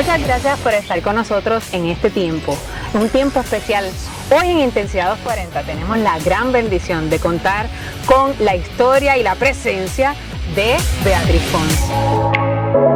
Muchas gracias por estar con nosotros en este tiempo, un tiempo especial. Hoy en Intensidad 240 tenemos la gran bendición de contar con la historia y la presencia de Beatriz Pons.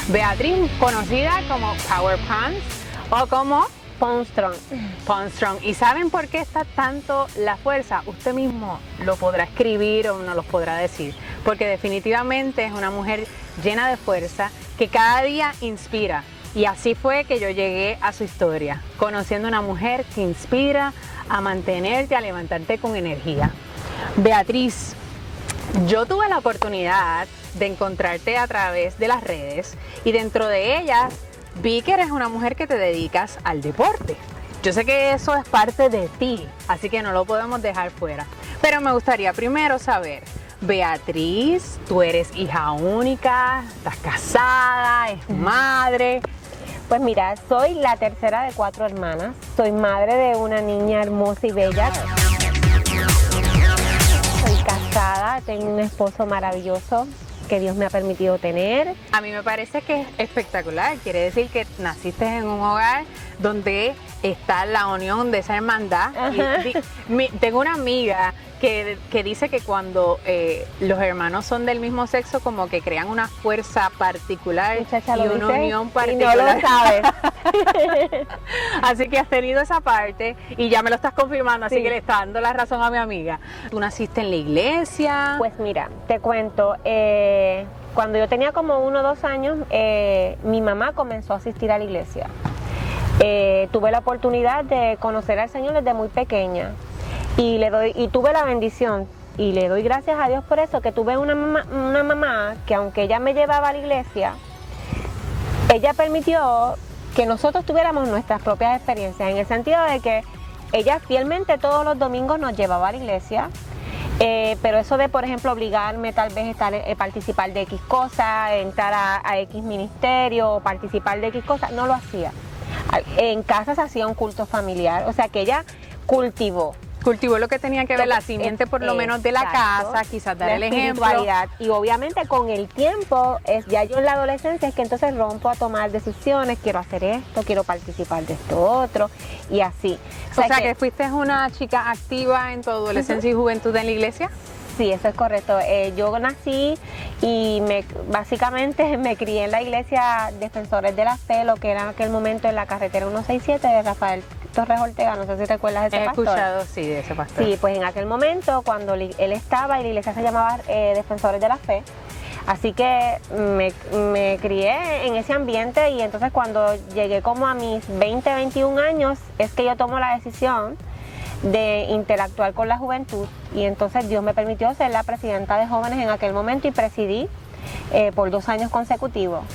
Beatriz, conocida como Power Pons o como Ponstrong. ¿Y saben por qué está tanto la fuerza? Usted mismo lo podrá escribir o nos lo podrá decir, porque definitivamente es una mujer llena de fuerza que cada día inspira. Y así fue que yo llegué a su historia, conociendo una mujer que inspira a mantenerte, a levantarte con energía. Beatriz, yo tuve la oportunidad de encontrarte a través de las redes y dentro de ellas vi que eres una mujer que te dedicas al deporte. Yo sé que eso es parte de ti, así que no lo podemos dejar fuera. Pero me gustaría primero saber, Beatriz, tú eres hija única, estás casada, eres madre. Pues mira, soy la tercera de 4 hermanas, soy madre de una niña hermosa y bella. Soy casada, tengo un esposo maravilloso que Dios me ha permitido tener. A mí me parece que es espectacular, quiere decir que naciste en un hogar donde está la unión de esa hermandad. Tengo una amiga que dice que cuando los hermanos son del mismo sexo como que crean una fuerza particular. Muchacha, y una unión particular. Y no lo sabes. Así que has tenido esa parte y ya me lo estás confirmando, así Sí. que le está dando la razón a mi amiga. ¿Tú naciste en la iglesia? Pues mira, te cuento, cuando yo tenía como 1 o 2 años, mi mamá comenzó a asistir a la iglesia. Tuve la oportunidad de conocer al Señor desde muy pequeña y tuve la bendición y le doy gracias a Dios por eso, que tuve una mamá que aunque ella me llevaba a la iglesia, ella permitió que nosotros tuviéramos nuestras propias experiencias, en el sentido de que ella fielmente todos los domingos nos llevaba a la iglesia. Pero eso de, por ejemplo, obligarme tal vez a participar de X cosas, entrar a X ministerio, participar de X cosas, no lo hacía. En casa se hacía un culto familiar, o sea que ella cultivó Cultivó lo que tenía que ver la simiente por lo menos de la casa, quizás dar el ejemplo. Y obviamente con el tiempo, ya yo en la adolescencia es que entonces rompo a tomar decisiones, quiero hacer esto, quiero participar de esto otro y así. O sea que fuiste una chica activa en tu adolescencia y juventud en la iglesia. Sí, eso es correcto. Yo nací y básicamente me crié en la iglesia Defensores de la Fe, lo que era en aquel momento en la carretera 167 de Rafael Torres Ortega, no sé si recuerdas ese pastor. He escuchado, sí, de ese pastor. Sí, pues en aquel momento cuando él estaba y la iglesia se llamaba Defensores de la Fe, así que me crié en ese ambiente y entonces cuando llegué como a mis 20, 21 años es que yo tomo la decisión de interactuar con la juventud y entonces Dios me permitió ser la presidenta de jóvenes en aquel momento y presidí por 2 años consecutivos.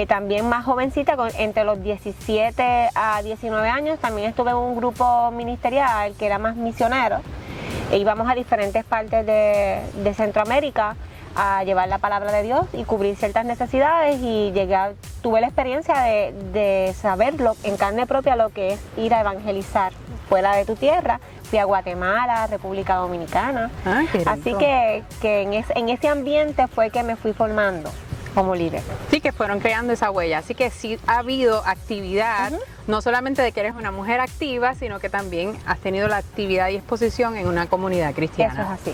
También más jovencita, entre los 17 a 19 años, también estuve en un grupo ministerial que era más misionero. Íbamos a diferentes partes de Centroamérica a llevar la palabra de Dios y cubrir ciertas necesidades y tuve la experiencia de saberlo en carne propia lo que es ir a evangelizar fuera de tu tierra. Fui a Guatemala, República Dominicana. Así que en ese ambiente fue que me fui formando como líder. Sí, que fueron creando esa huella. Así que sí ha habido actividad, no solamente de que eres una mujer activa, sino que también has tenido la actividad y exposición en una comunidad cristiana. Eso es así.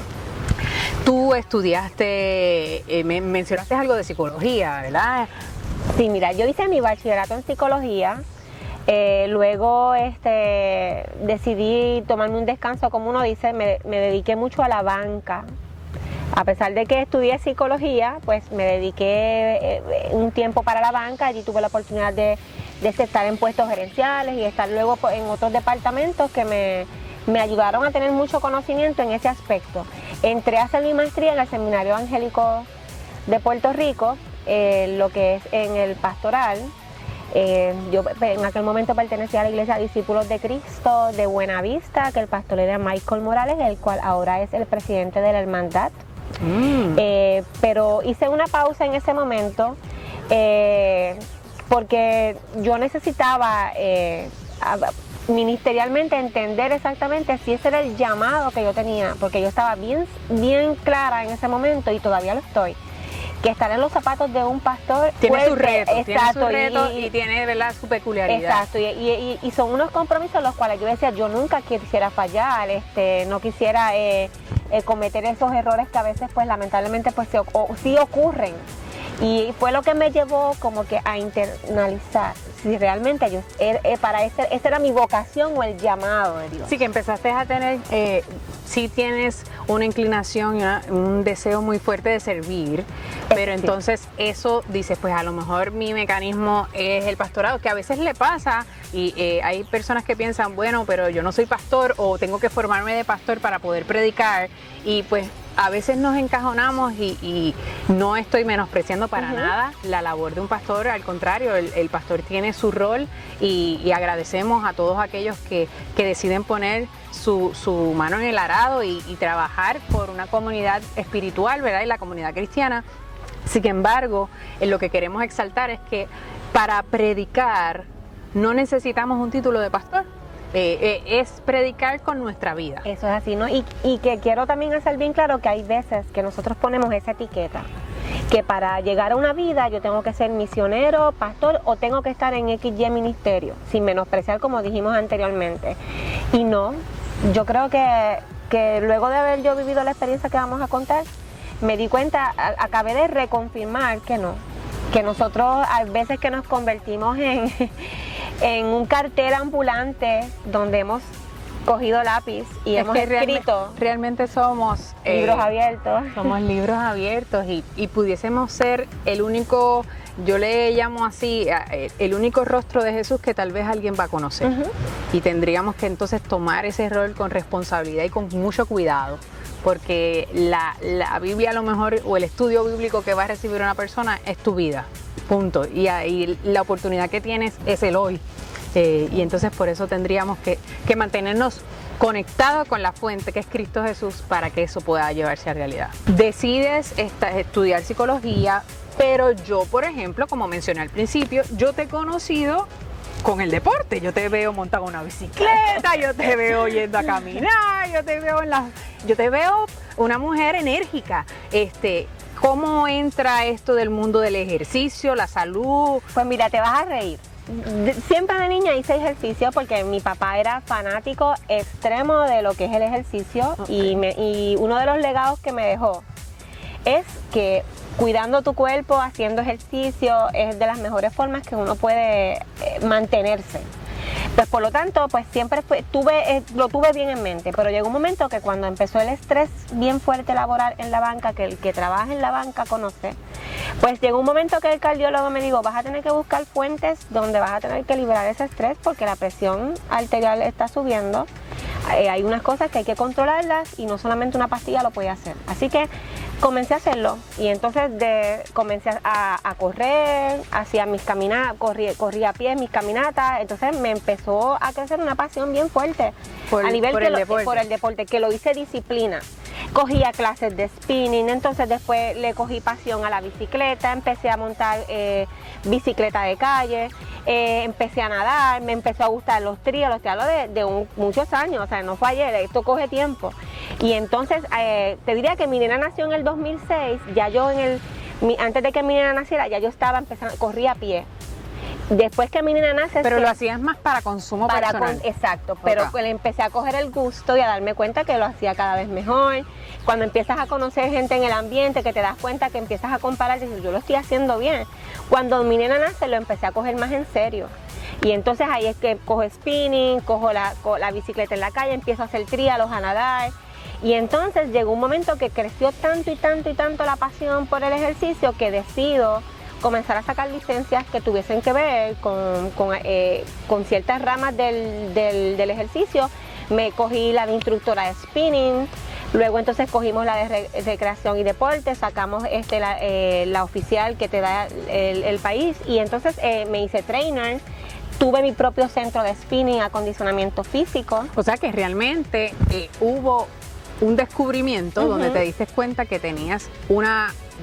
Tú estudiaste, mencionaste algo de psicología, ¿verdad? Sí, mira, yo hice mi bachillerato en psicología Luego decidí tomarme un descanso, como uno dice, me dediqué mucho a la banca. A pesar de que estudié psicología, pues me dediqué un tiempo para la banca. Allí tuve la oportunidad de estar en puestos gerenciales y estar luego en otros departamentos que me ayudaron a tener mucho conocimiento en ese aspecto. Entré a hacer mi maestría en el Seminario Evangélico de Puerto Rico, lo que es en el pastoral. Yo en aquel momento pertenecía a la Iglesia Discípulos de Cristo de Buenavista, que el pastor era Michael Morales, el cual ahora es el presidente de la hermandad. Pero hice una pausa en ese momento porque yo necesitaba ministerialmente entender exactamente si ese era el llamado que yo tenía, porque yo estaba bien clara en ese momento y todavía lo estoy, que estar en los zapatos de un pastor tiene su reto, exacto, y tiene, ¿verdad?, su peculiaridad. Exacto, y son unos compromisos los cuales yo decía, yo nunca quisiera fallar, no quisiera cometer esos errores que a veces pues lamentablemente pues sí ocurren. Y fue lo que me llevó como que a internalizar si realmente esa era mi vocación o el llamado de Dios. Sí, que empezaste a tener, sí tienes una inclinación y un deseo muy fuerte de servir, pero sí. Entonces eso dices, pues a lo mejor mi mecanismo es el pastorado, que a veces le pasa y hay personas que piensan, bueno, pero yo no soy pastor o tengo que formarme de pastor para poder predicar, y pues a veces nos encajonamos y no estoy menospreciando para nada la labor de un pastor, al contrario, el pastor tiene su rol y agradecemos a todos aquellos que deciden poner su mano en el arado y trabajar por una comunidad espiritual, ¿verdad?, y la comunidad cristiana. Sin embargo, lo que queremos exaltar es que para predicar no necesitamos un título de pastor. Es predicar con nuestra vida. Eso es así, ¿no? Y que quiero también hacer bien claro que hay veces que nosotros ponemos esa etiqueta, que para llegar a una vida yo tengo que ser misionero, pastor, o tengo que estar en XY ministerio, sin menospreciar, como dijimos anteriormente. Y no, yo creo que luego de haber yo vivido la experiencia que vamos a contar, me di cuenta, acabé de reconfirmar que no, que nosotros hay veces que nos convertimos en un cartel ambulante donde hemos cogido lápiz y hemos escrito. Realmente somos libros abiertos. Somos libros abiertos y pudiésemos ser el único, yo le llamo así, el único rostro de Jesús que tal vez alguien va a conocer. Y tendríamos que entonces tomar ese rol con responsabilidad y con mucho cuidado, porque la Biblia a lo mejor, o el estudio bíblico que va a recibir una persona es tu vida, punto. Y ahí la oportunidad que tienes es el hoy. Y entonces por eso tendríamos que mantenernos conectados con la fuente que es Cristo Jesús para que eso pueda llevarse a realidad. Decides estudiar psicología, pero yo, por ejemplo, como mencioné al principio, yo te he conocido con el deporte. Yo te veo montado en una bicicleta, yo te veo yendo a caminar, yo te veo una mujer enérgica. ¿Cómo entra esto del mundo del ejercicio, la salud? Pues mira, te vas a reír. Siempre de niña hice ejercicio porque mi papá era fanático extremo de lo que es el ejercicio. Y uno de los legados que me dejó es que cuidando tu cuerpo, haciendo ejercicio, es de las mejores formas que uno puede mantenerse. Pues por lo tanto, pues siempre lo tuve bien en mente, pero llegó un momento que cuando empezó el estrés bien fuerte laboral en la banca, que el que trabaja en la banca conoce, pues llegó un momento que el cardiólogo me dijo, vas a tener que buscar fuentes donde vas a tener que liberar ese estrés porque la presión arterial está subiendo. Hay unas cosas que hay que controlarlas y no solamente una pastilla lo puede hacer. Así que comencé a hacerlo y entonces comencé a correr, hacía mis caminatas, corría a pie mis caminatas, entonces me empezó a crecer una pasión bien fuerte por el deporte, que lo hice disciplina. Cogía clases de spinning, entonces después le cogí pasión a la bicicleta, empecé a montar bicicleta de calle, empecé a nadar, me empezó a gustar los tríos de muchos años, o sea, no fue ayer, esto coge tiempo. Y entonces te diría que mi nena nació en el 2006, ya yo antes de que mi nena naciera, ya yo estaba empezando, corría a pie. Después que mi nena nace... Pero lo hacías más para consumo personal. Exacto, pero le empecé a coger el gusto y a darme cuenta que lo hacía cada vez mejor. Cuando empiezas a conocer gente en el ambiente, que te das cuenta que empiezas a comparar, dices, yo lo estoy haciendo bien. Cuando mi nena nace lo empecé a coger más en serio. Y entonces ahí es que cojo spinning, cojo la bicicleta en la calle, empiezo a hacer trialos, a nadar. Y entonces llegó un momento que creció tanto y tanto y tanto la pasión por el ejercicio que decido comenzar a sacar licencias que tuviesen que ver con ciertas ramas del ejercicio. Me cogí la de instructora de spinning, luego entonces cogimos la de recreación y deporte, sacamos la oficial que te da el país, y entonces me hice trainer. Tuve mi propio centro de spinning, acondicionamiento físico. O sea que realmente hubo un descubrimiento donde te diste cuenta que tenías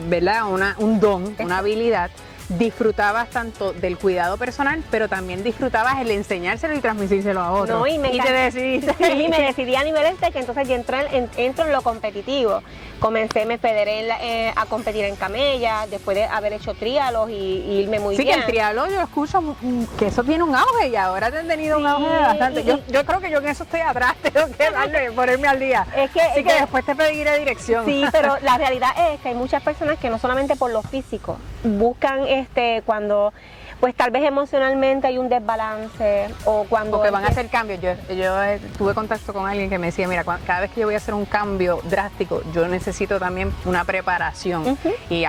¿verdad? Un don, una habilidad. Disfrutabas tanto del cuidado personal, pero también disfrutabas el enseñárselo y transmitírselo a otros. No, y te decidiste. Sí, me decidí a nivel que entonces yo entro en lo competitivo. Me federé a competir en camella, después de haber hecho trialos y irme muy bien. Sí, que el trialo yo escucho que eso tiene un auge y ahora te han tenido un auge bastante. Yo creo que yo en eso estoy atrás, tengo que ponerme al día. Así que después te pediré dirección. Sí, pero la realidad es que hay muchas personas que no solamente por lo físico, buscan cuando pues tal vez emocionalmente hay un desbalance o cuando... O que van a hacer cambios. Yo tuve contacto con alguien que me decía, mira, cada vez que yo voy a hacer un cambio drástico, yo necesito también una preparación y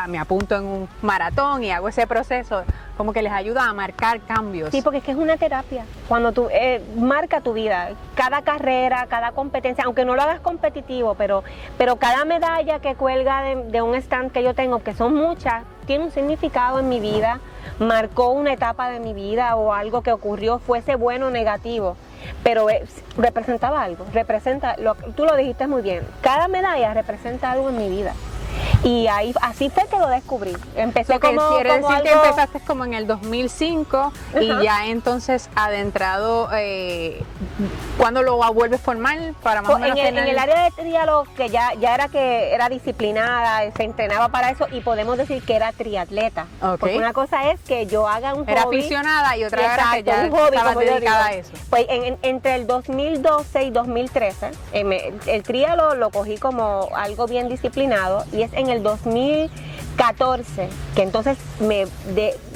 me apunto en un maratón y hago ese proceso, como que les ayuda a marcar cambios. Sí, porque es que es una terapia. Cuando tú marca tu vida, cada carrera, cada competencia, aunque no lo hagas competitivo, pero cada medalla que cuelga de un stand que yo tengo, que son muchas, tiene un significado en mi vida, marcó una etapa de mi vida o algo que ocurrió, fuese bueno o negativo, pero representaba algo, tú lo dijiste muy bien, cada medalla representa algo en mi vida. Y así fue que lo descubrí. Empezó lo que como quiere decir algo... que empezaste como en el 2005 y ya entonces adentrado, ¿cuándo lo vuelves formal? Para más o menos en el área de trialo, que ya era disciplinada, se entrenaba para eso, y podemos decir que era triatleta. Porque una cosa es que yo haga un hobby. Era aficionada y otra era que ya estaba dedicada a eso. Pues entre el 2012 y 2013, el trialo lo cogí como algo bien disciplinado, y es en el 2014 que entonces me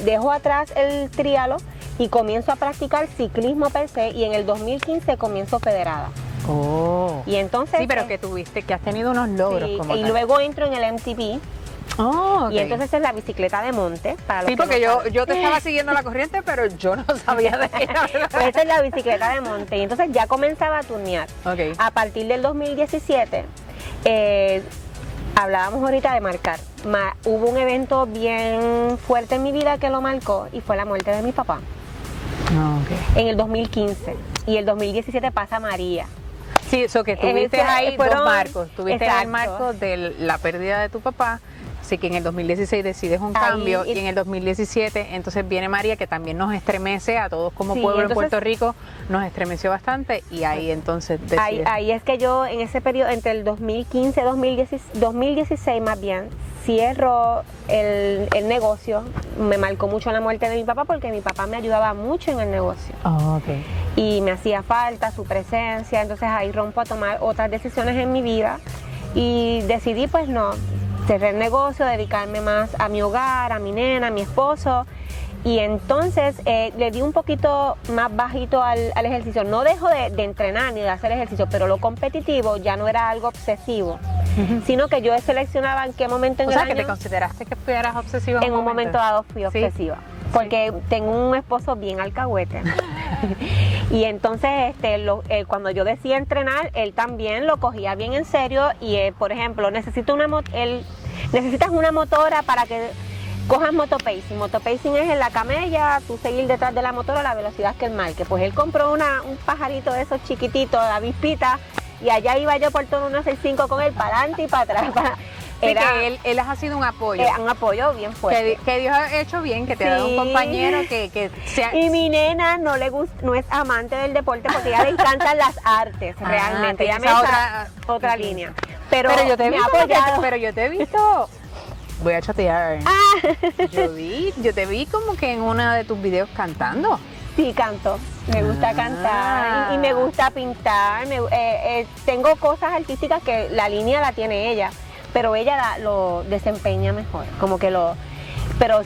dejo atrás el trialo y comienzo a practicar ciclismo per se, y en el 2015 comienzo federada. Y entonces sí, pero que has tenido unos logros. Sí, como y tal. luego entro en el MTB. Okay. Y entonces es la bicicleta de monte. Sí, porque yo te estaba siguiendo la corriente, pero yo no sabía de qué era. Pues esa es la bicicleta de monte. Y entonces ya comenzaba a turnear. A partir del 2017, hablábamos ahorita de marcar. Hubo un evento bien fuerte en mi vida que lo marcó, y fue la muerte de mi papá. En el 2015. Y el 2017 pasa María. Sí, eso que tuviste ahí dos marcos. Tuviste el marco de la pérdida de tu papá. Así que en el 2016 decides un cambio, y en el 2017 entonces viene María, que también nos estremece a todos como pueblo en Puerto Rico, nos estremeció bastante, y ahí entonces decides. Ahí es que yo en ese periodo, entre el 2015 y 2016 más bien, cierro el negocio. Me marcó mucho la muerte de mi papá, porque mi papá me ayudaba mucho en el negocio. Y me hacía falta su presencia, entonces ahí rompo a tomar otras decisiones en mi vida, y decidí pues no, cerré el negocio, dedicarme más a mi hogar, a mi nena, a mi esposo, y entonces le di un poquito más bajito al ejercicio. No dejo de entrenar ni de hacer ejercicio, pero lo competitivo ya no era algo obsesivo, sino que yo seleccionaba en qué momento en el año. O sea, que te consideraste que fueras obsesiva. En un momento dado fui obsesiva. Porque tengo un esposo bien alcahuete. Y entonces cuando yo decía entrenar, él también lo cogía bien en serio. Y por ejemplo, necesitas una motora para que cojas motopacing. Motopacing es en la camella, tú seguir detrás de la motora a la velocidad que él marque. Pues él compró un pajarito de esos chiquititos, de avispita, y allá iba yo por todo 165 con él, para adelante y para atrás. Que él ha sido un apoyo. Un apoyo bien fuerte. Que Dios ha hecho bien, que te ha dado un compañero que sea... Y mi nena no es amante del deporte, porque a ella le encantan las artes, realmente. Ella me otra línea. Pero yo te he visto... Voy a chatear. Yo te vi como que en uno de tus videos cantando. Sí, canto. Me gusta cantar y me gusta pintar. Tengo cosas artísticas que la línea la tiene ella, pero ella lo desempeña mejor, pero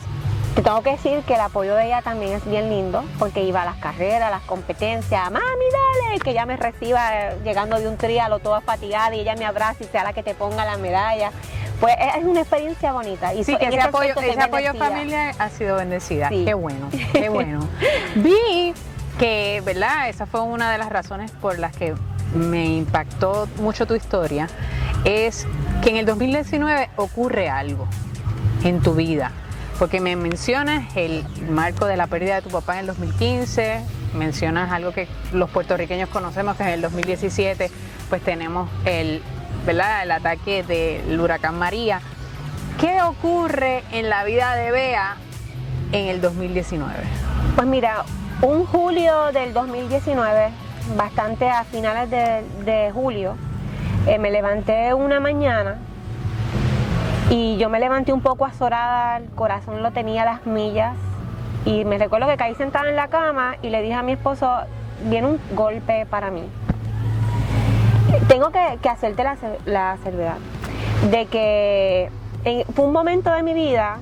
Te tengo que decir que el apoyo de ella también es bien lindo, porque iba a las carreras, a las competencias, mami, dale, que ella me reciba llegando de un trialo toda fatigada y ella me abraza y sea la que te ponga la medalla. Pues es una experiencia bonita. Y sí, que ese apoyo bendecida. familiar ha sido bendecida. Sí. Qué bueno, qué bueno. Vi que, ¿verdad? Esa fue una de las razones por las que me impactó mucho tu historia, es que en el 2019 ocurre algo en tu vida. Porque me mencionas el marco de la pérdida de tu papá en el 2015, mencionas algo que los puertorriqueños conocemos, que en el 2017 pues tenemos ¿verdad? El ataque del huracán María. ¿Qué ocurre en la vida de Bea en el 2019? Pues mira, un julio del 2019, bastante a finales de julio, me levanté una mañana y yo me levanté un poco azorada, el corazón lo tenía a las millas y me recuerdo que caí sentada en la cama y le dije a mi esposo, viene un golpe para mí. Tengo que hacerte la salvedad de que fue un momento de mi vida,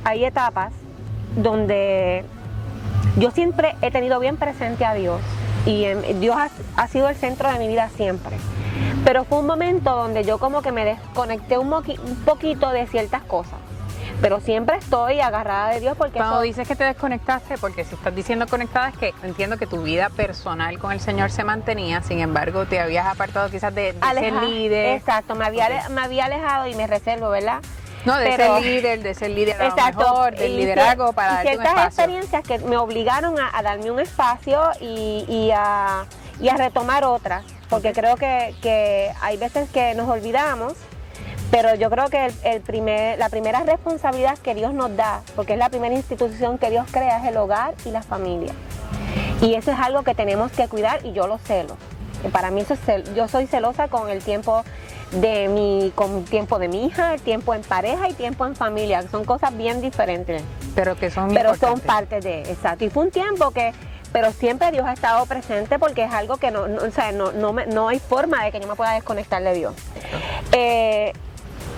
hay etapas donde yo siempre he tenido bien presente a Dios y Dios ha sido el centro de mi vida siempre. Pero fue un momento donde yo como que me desconecté un poquito de ciertas cosas. Pero siempre estoy agarrada de Dios porque... Cuando dices que te desconectaste, porque si estás diciendo conectada es que entiendo que tu vida personal con el Señor se mantenía, sin embargo te habías apartado quizás de ser líder. Exacto, me había alejado y me reservo, ¿verdad? No, de ser líder a lo mejor, del liderazgo para darte un espacio. Ciertas experiencias que me obligaron a darme un espacio y a retomar otras, porque creo que hay veces que nos olvidamos, pero yo creo que la primera responsabilidad que Dios nos da, porque es la primera institución que Dios crea, es el hogar y la familia. Y eso es algo que tenemos que cuidar y yo lo celo. Para mí yo soy celosa con el tiempo con tiempo de mi hija, el tiempo en pareja y tiempo en familia, que son cosas bien diferentes. Pero que son son parte de, exacto. Y fue un tiempo pero siempre Dios ha estado presente porque es algo que no hay forma de que yo me pueda desconectar de Dios.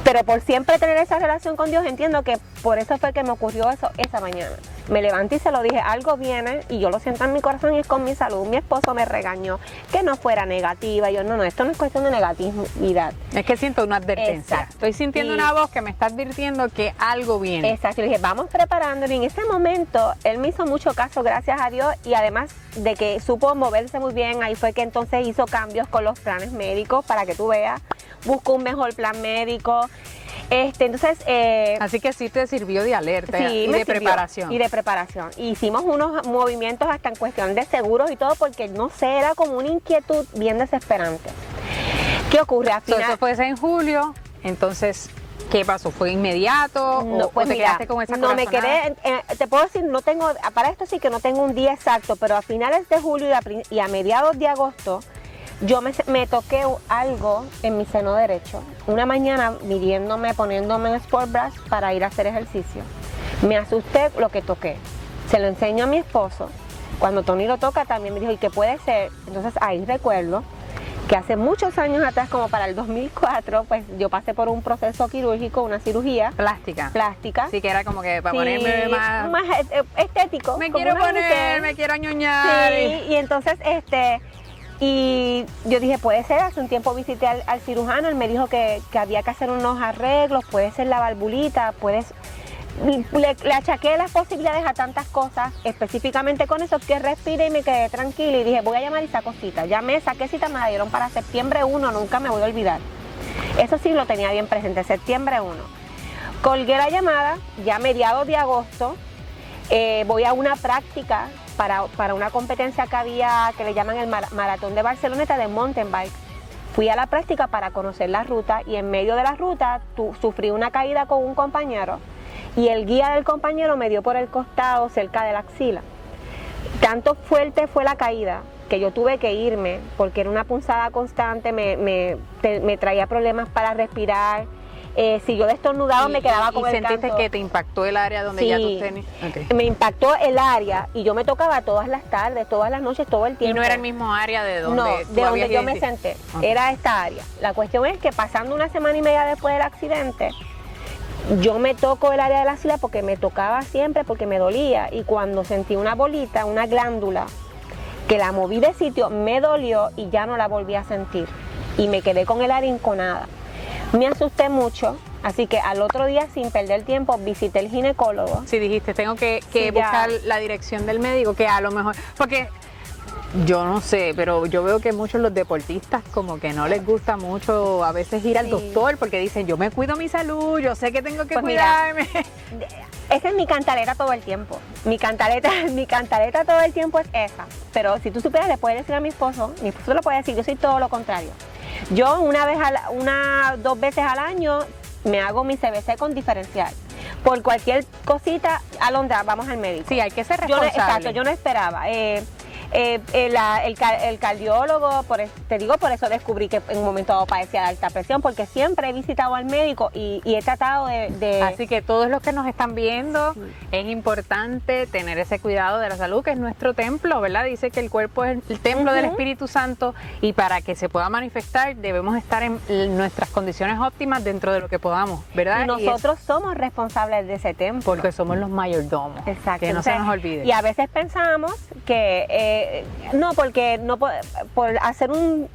Pero por siempre tener esa relación con Dios, entiendo que por eso fue que me ocurrió eso esa mañana. Me levanté y se lo dije, algo viene, y yo lo siento en mi corazón y es con mi salud. Mi esposo me regañó que no fuera negativa. Y yo, no, esto no es cuestión de negatividad. Es que siento una advertencia. Exacto. Estoy sintiendo una voz que me está advirtiendo que algo viene. Exacto. Y le dije, vamos preparándolo. Y en ese momento, él me hizo mucho caso, gracias a Dios. Y además de que supo moverse muy bien, ahí fue que entonces hizo cambios con los planes médicos, para que tú veas. Buscó un mejor plan médico. Entonces, así que sí te sirvió de alerta preparación. Y de preparación. Hicimos unos movimientos hasta en cuestión de seguros y todo, porque no sé, era como una inquietud bien desesperante. ¿Qué ocurre? Al final, eso fue en julio, entonces, ¿qué pasó? ¿Fue inmediato? Pues ¿O te quedaste con esa corazonada? No, me quedé, te puedo decir, no tengo, para esto sí que no tengo un día exacto, pero a finales de julio y a mediados de agosto, yo me toqué algo en mi seno derecho. Una mañana midiéndome, poniéndome en Sport Brush para ir a hacer ejercicio. Me asusté lo que toqué. Se lo enseño a mi esposo. Cuando Tony lo toca también me dijo, ¿y qué puede ser? Entonces ahí recuerdo que hace muchos años atrás, como para el 2004, pues yo pasé por un proceso quirúrgico, una cirugía. Plástica. Sí, que era como que para ponerme más estético. Me quiero poner, me quiero añoñar. Sí, y entonces y yo dije, puede ser, hace un tiempo visité al cirujano, él me dijo que había que hacer unos arreglos, puede ser la valvulita, le achaqué las posibilidades a tantas cosas, específicamente con eso, que respiré y me quedé tranquila y dije, voy a llamar y saco cita. Llamé, saqué cita, me la dieron para septiembre 1, nunca me voy a olvidar. Eso sí lo tenía bien presente, septiembre 1. Colgué la llamada, ya a mediados de agosto, voy a una práctica para una competencia que le llaman el Maratón de Barceloneta de mountain bike. Fui a la práctica para conocer la ruta y en medio de la ruta sufrí una caída con un compañero y el guía del compañero me dio por el costado cerca de la axila. Tanto fuerte fue la caída que yo tuve que irme porque era una punzada constante, me traía problemas para respirar. Si yo destornudaba me quedaba con el canto. ¿Y sentiste que te impactó el área donde ya tú tenías? Okay. Me impactó el área y yo me tocaba todas las tardes, todas las noches, todo el tiempo. ¿Y no era el mismo área de donde de donde yo me senté? Okay. Era esta área. La cuestión es que pasando una semana y media después del accidente, yo me toco el área de la axila porque me tocaba siempre, porque me dolía. Y cuando sentí una bolita, una glándula, que la moví de sitio, me dolió y ya no la volví a sentir. Y me quedé con el área enconada. Me asusté mucho, así que al otro día, sin perder tiempo, visité el ginecólogo. Sí, dijiste, tengo que Sí, buscar la dirección del médico, que a lo mejor, porque yo no sé, pero yo veo que muchos los deportistas como que no les gusta mucho a veces ir al Sí. doctor porque dicen, yo me cuido mi salud, yo sé que tengo que Pues mira, cuidarme. Esa es mi cantaleta todo el tiempo. Mi cantaleta todo el tiempo es esa. Pero si tú supieras, le puedes decir a mi esposo lo puede decir, yo soy todo lo contrario. Yo dos veces al año me hago mi CBC con diferencial. Por cualquier cosita, Alondra, vamos al médico. Sí, hay que ser Yo responsable. yo no esperaba. El cardiólogo, te digo, por eso descubrí que en un momento dado padecía de alta presión, porque siempre he visitado al médico y he tratado de... Así que todos los que nos están viendo, es importante tener ese cuidado de la salud, que es nuestro templo, ¿verdad? Dice que el cuerpo es el templo del Espíritu Santo y para que se pueda manifestar debemos estar en nuestras condiciones óptimas dentro de lo que podamos, ¿verdad? Y nosotros somos responsables de ese templo. Porque somos los mayordomos. Exacto. Que no se nos olvide. Y a veces pensamos que por hacer un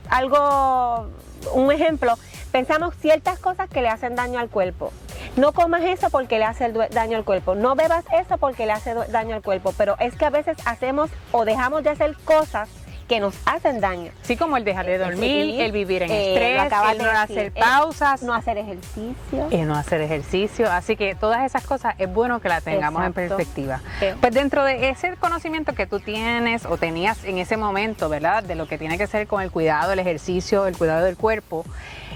ejemplo, pensamos ciertas cosas que le hacen daño al cuerpo. No comas eso porque le hace daño al cuerpo. No bebas eso porque le hace daño al cuerpo. Pero es que a veces hacemos o dejamos de hacer cosas que nos hacen daño. Sí, como el dejar de dormir, Sí, el vivir en lo estrés, acabas el de no decir, hacer pausas. no hacer ejercicio. Y no hacer ejercicio, así que todas esas cosas es bueno que las tengamos Exacto. en perspectiva. Sí. Pues dentro de ese conocimiento que tú tienes o tenías en ese momento, ¿verdad? De lo que tiene que ser con el cuidado, el ejercicio, el cuidado del cuerpo,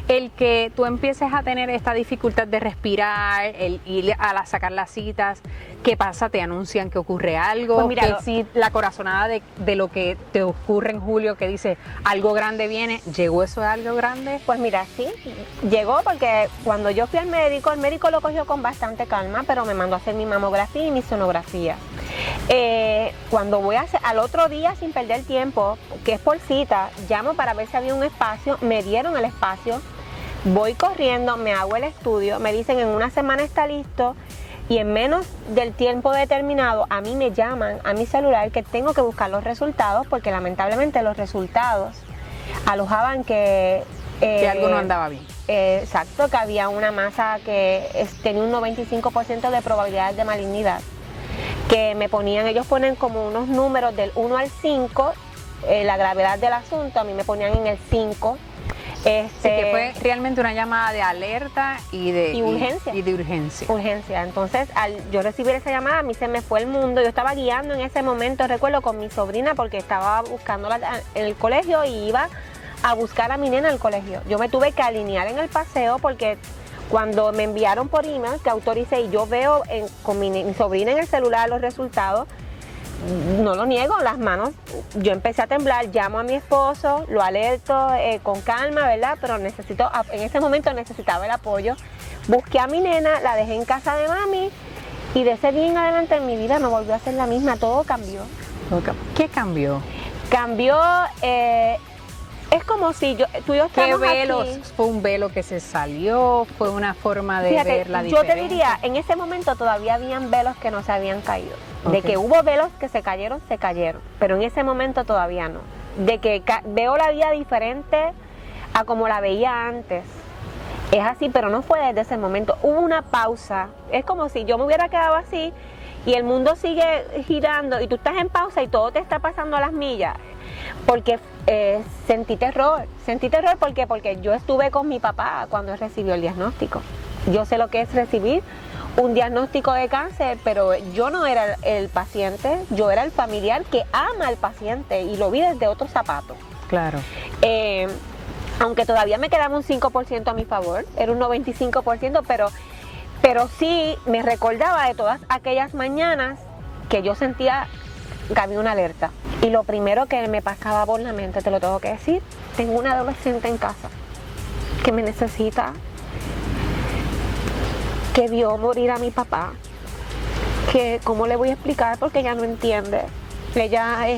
el que tú empieces a tener esta dificultad de respirar, el ir a sacar las citas, ¿qué pasa? ¿Te anuncian que ocurre algo? Pues mira, que si la corazonada de lo que te ocurre en julio, que dice algo grande viene, ¿llegó eso de algo grande? Pues mira, sí, llegó porque cuando yo fui al médico, el médico lo cogió con bastante calma, pero me mandó a hacer mi mamografía y mi sonografía. Cuando voy al otro día, sin perder tiempo, que es por cita, llamo para ver si había un espacio, me dieron el espacio, voy corriendo, me hago el estudio, me dicen en una semana está listo y en menos del tiempo determinado a mí me llaman a mi celular que tengo que buscar los resultados porque lamentablemente los resultados alojaban que algo no andaba bien. Exacto, que había una masa que tenía un 95% de probabilidad de malignidad. Que ellos ponen como unos números del 1 al 5, la gravedad del asunto, a mí me ponían en el 5. Sí, que fue realmente una llamada de alerta y de urgencia. Entonces, al yo recibir esa llamada, a mí se me fue el mundo. Yo estaba guiando en ese momento, recuerdo, con mi sobrina porque estaba buscándola en el colegio y iba a buscar a mi nena al colegio. Yo me tuve que alinear en el paseo porque cuando me enviaron por email que autoricé y yo veo con mi sobrina en el celular los resultados, no lo niego, las manos, yo empecé a temblar, llamo a mi esposo, lo alerto con calma, ¿verdad? Pero en ese momento necesitaba el apoyo. Busqué a mi nena, la dejé en casa de mami y de ese día en adelante en mi vida no volvió a ser la misma, todo cambió. ¿Qué cambió? Cambió, es como si tú y yo ¿Qué estamos velos? aquí. ¿Fue un velo que se salió? ¿Fue una forma de Fíjate, ver la yo diferencia? te diría, en ese momento todavía habían velos que no se habían caído. De Ok. que hubo velos que se cayeron, pero en ese momento todavía no. De que veo la vida diferente a como la veía antes. Es así, pero no fue desde ese momento. Hubo una pausa. Es como si yo me hubiera quedado así y el mundo sigue girando y tú estás en pausa y todo te está pasando a las millas. Porque sentí terror porque yo estuve con mi papá cuando él recibió el diagnóstico. Yo sé lo que es recibir un diagnóstico de cáncer, pero yo no era el paciente, yo era el familiar que ama al paciente y lo vi desde otros zapatos. Claro. Aunque todavía me quedaba un 5% a mi favor, era un 95%, pero sí me recordaba de todas aquellas mañanas que yo sentía que había una alerta. Y lo primero que me pasaba por la mente, te lo tengo que decir, tengo una adolescente en casa que me necesita, que vio morir a mi papá, que cómo le voy a explicar porque ella no entiende. Ella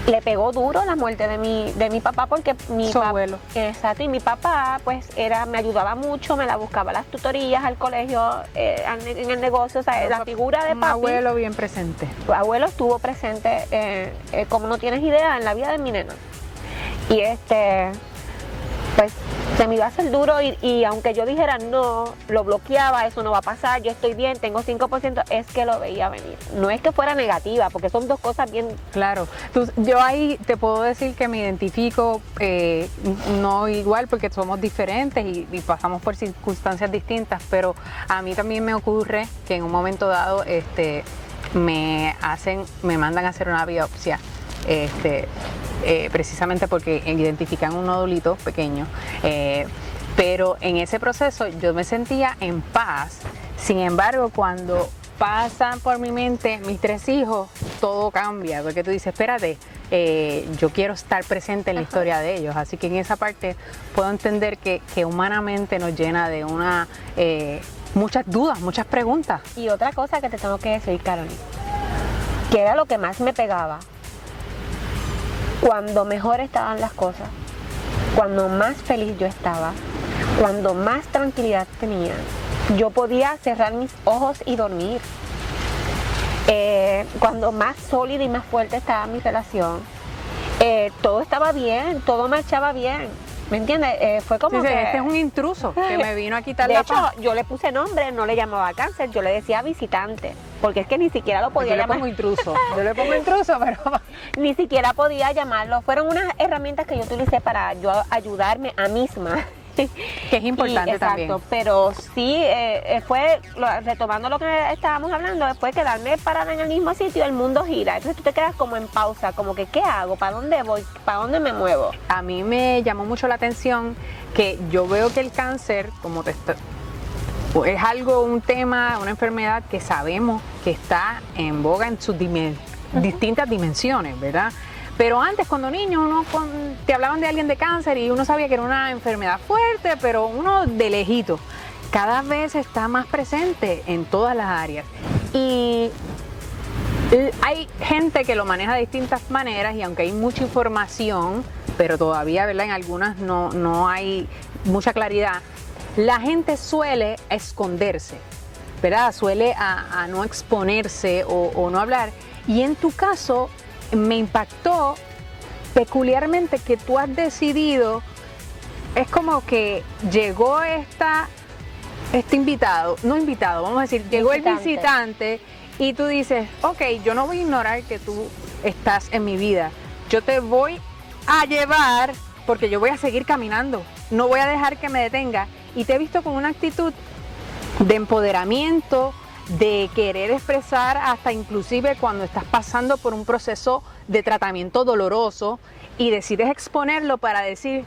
le pegó duro la muerte de mi papá porque Su abuelo. Exacto, y mi papá pues me ayudaba mucho, me la buscaba las tutorías al colegio, en el negocio, o sea, la figura de un papi. abuelo bien presente. Tu abuelo estuvo presente, como no tienes idea, en la vida de mi nena. Y pues se me iba a hacer duro y aunque yo dijera no, lo bloqueaba, eso no va a pasar, yo estoy bien, tengo 5%, es que lo veía venir. No es que fuera negativa, porque son dos cosas bien... Claro, yo ahí te puedo decir que me identifico, no igual porque somos diferentes y pasamos por circunstancias distintas, pero a mí también me ocurre que en un momento dado me mandan a hacer una biopsia. Precisamente porque identifican un nodulito pequeño, pero en ese proceso yo me sentía en paz. Sin embargo, cuando pasan por mi mente mis 3 hijos, todo cambia, porque tú dices, espérate, yo quiero estar presente en la historia de ellos, así que en esa parte puedo entender que humanamente nos llena de muchas dudas, muchas preguntas. Y otra cosa que te tengo que decir, Carolina, que era lo que más me pegaba. Cuando mejor estaban las cosas, cuando más feliz yo estaba, cuando más tranquilidad tenía, yo podía cerrar mis ojos y dormir. Cuando más sólida y más fuerte estaba mi relación, todo estaba bien, todo marchaba bien. ¿Me entiendes? Fue como sí, que... este es un intruso que me vino a quitar de la hecho, paz. yo le puse nombre, no le llamaba cáncer, yo le decía visitante, porque es que ni siquiera lo podía llamar. Yo le pongo intruso, pero... Ni siquiera podía llamarlo. Fueron unas herramientas que yo utilicé para yo ayudarme a misma. Que es importante también. Exacto, pero sí, retomando lo que estábamos hablando, después de quedarme parada en el mismo sitio, el mundo gira. Entonces tú te quedas como en pausa, como que ¿qué hago? ¿Para dónde voy? ¿Para dónde me muevo? A mí me llamó mucho la atención que yo veo que el cáncer, es un tema, una enfermedad que sabemos que está en boga en sus distintas dimensiones, ¿verdad? Pero antes, cuando niño, te hablaban de alguien de cáncer y uno sabía que era una enfermedad fuerte, pero uno de lejito. Cada vez está más presente en todas las áreas. Y hay gente que lo maneja de distintas maneras y aunque hay mucha información, pero todavía, ¿verdad?, en algunas no hay mucha claridad, la gente suele esconderse, ¿verdad? Suele a no exponerse o no hablar. Y en tu caso me impactó peculiarmente que tú has decidido, es como que llegó vamos a decir, llegó el visitante y tú dices, ok, yo no voy a ignorar que tú estás en mi vida, yo te voy a llevar porque yo voy a seguir caminando, no voy a dejar que me detenga. Y te he visto con una actitud de empoderamiento, de querer expresar hasta inclusive cuando estás pasando por un proceso de tratamiento doloroso y decides exponerlo para decir,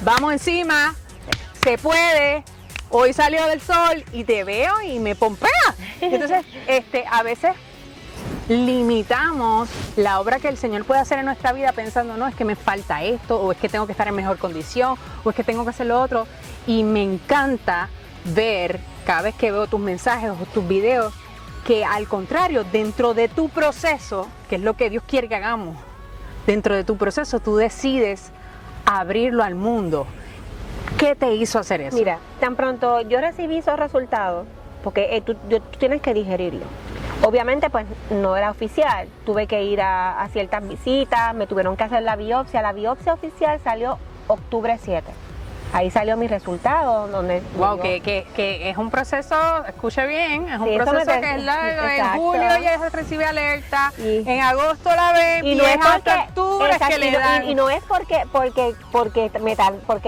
vamos encima, se puede, hoy salió del sol y te veo y me pompea. Entonces, a veces limitamos la obra que el Señor puede hacer en nuestra vida pensando, no, es que me falta esto, o es que tengo que estar en mejor condición, o es que tengo que hacer lo otro. Y me encanta ver, cada vez que veo tus mensajes o tus videos, que al contrario, dentro de tu proceso, que es lo que Dios quiere que hagamos, dentro de tu proceso tú decides abrirlo al mundo. ¿Qué te hizo hacer eso? Mira, tan pronto yo recibí esos resultados, porque tú tienes que digerirlo. Obviamente pues no era oficial, tuve que ir a ciertas visitas, me tuvieron que hacer la biopsia oficial salió octubre 7. Ahí salió mi resultado, donde... Wow, que es un proceso, escuche bien, es un sí, proceso que es largo, en julio ya se recibe alerta, en agosto la ven, y no es hasta octubre que le dan. Y no es porque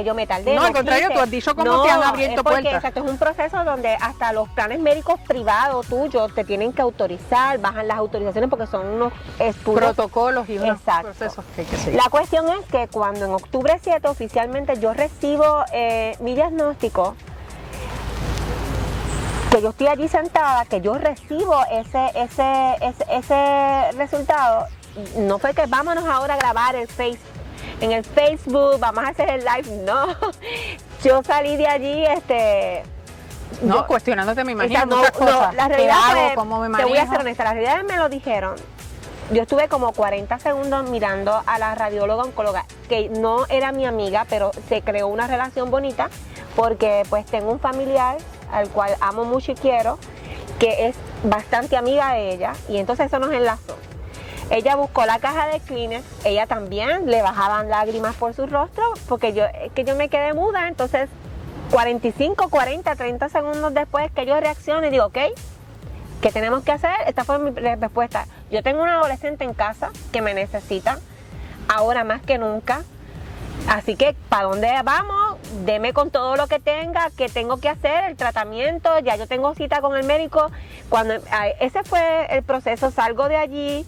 yo me tardé. No, al contrario, tú has dicho cómo te han abierto puertas. Exacto, es un proceso donde hasta los planes médicos privados tuyos te tienen que autorizar, bajan las autorizaciones porque son unos estudios. Protocolos y unos procesos que hay que seguir. La cuestión es que cuando en octubre 7 oficialmente yo recibo mi diagnóstico, que yo estoy allí sentada, que yo recibo ese resultado, no fue que vámonos ahora a grabar en el Facebook, vamos a hacer el live, no. Yo salí de allí, cuestionándote, me imagino, muchas cosas. La realidad ¿Qué hago? ¿Cómo me manejo? Te voy a ser honesta, la realidad me lo dijeron yo estuve como 40 segundos mirando a la radióloga oncóloga, que no era mi amiga, pero se creó una relación bonita, porque pues tengo un familiar al cual amo mucho y quiero, que es bastante amiga de ella, y entonces eso nos enlazó. Ella buscó la caja de Kleenex, ella también le bajaban lágrimas por su rostro, porque yo me quedé muda, entonces 45, 40, 30 segundos después que yo reacciono y digo, ok, ¿qué tenemos que hacer? Esta fue mi respuesta. Yo tengo una adolescente en casa que me necesita, ahora más que nunca, así que ¿para dónde vamos? Deme con todo lo que tenga, que tengo que hacer, el tratamiento, ya yo tengo cita con el médico. Ese fue el proceso, salgo de allí.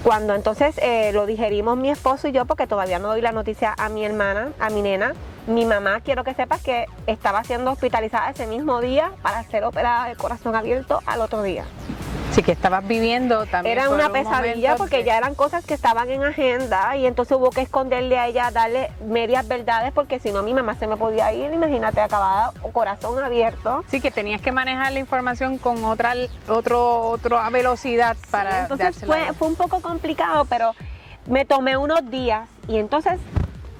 Cuando entonces lo digerimos mi esposo y yo, porque todavía no doy la noticia a mi hermana, a mi nena. Mi mamá, quiero que sepas que estaba siendo hospitalizada ese mismo día para ser operada de corazón abierto al otro día. Sí, que estabas viviendo también. Era una pesadilla porque ya eran cosas que estaban en agenda y entonces hubo que esconderle a ella, darle medias verdades, porque si no mi mamá se me podía ir, imagínate, acabada o corazón abierto. Sí, que tenías que manejar la información con otra velocidad para sí, entonces fue un poco complicado, pero me tomé unos días y entonces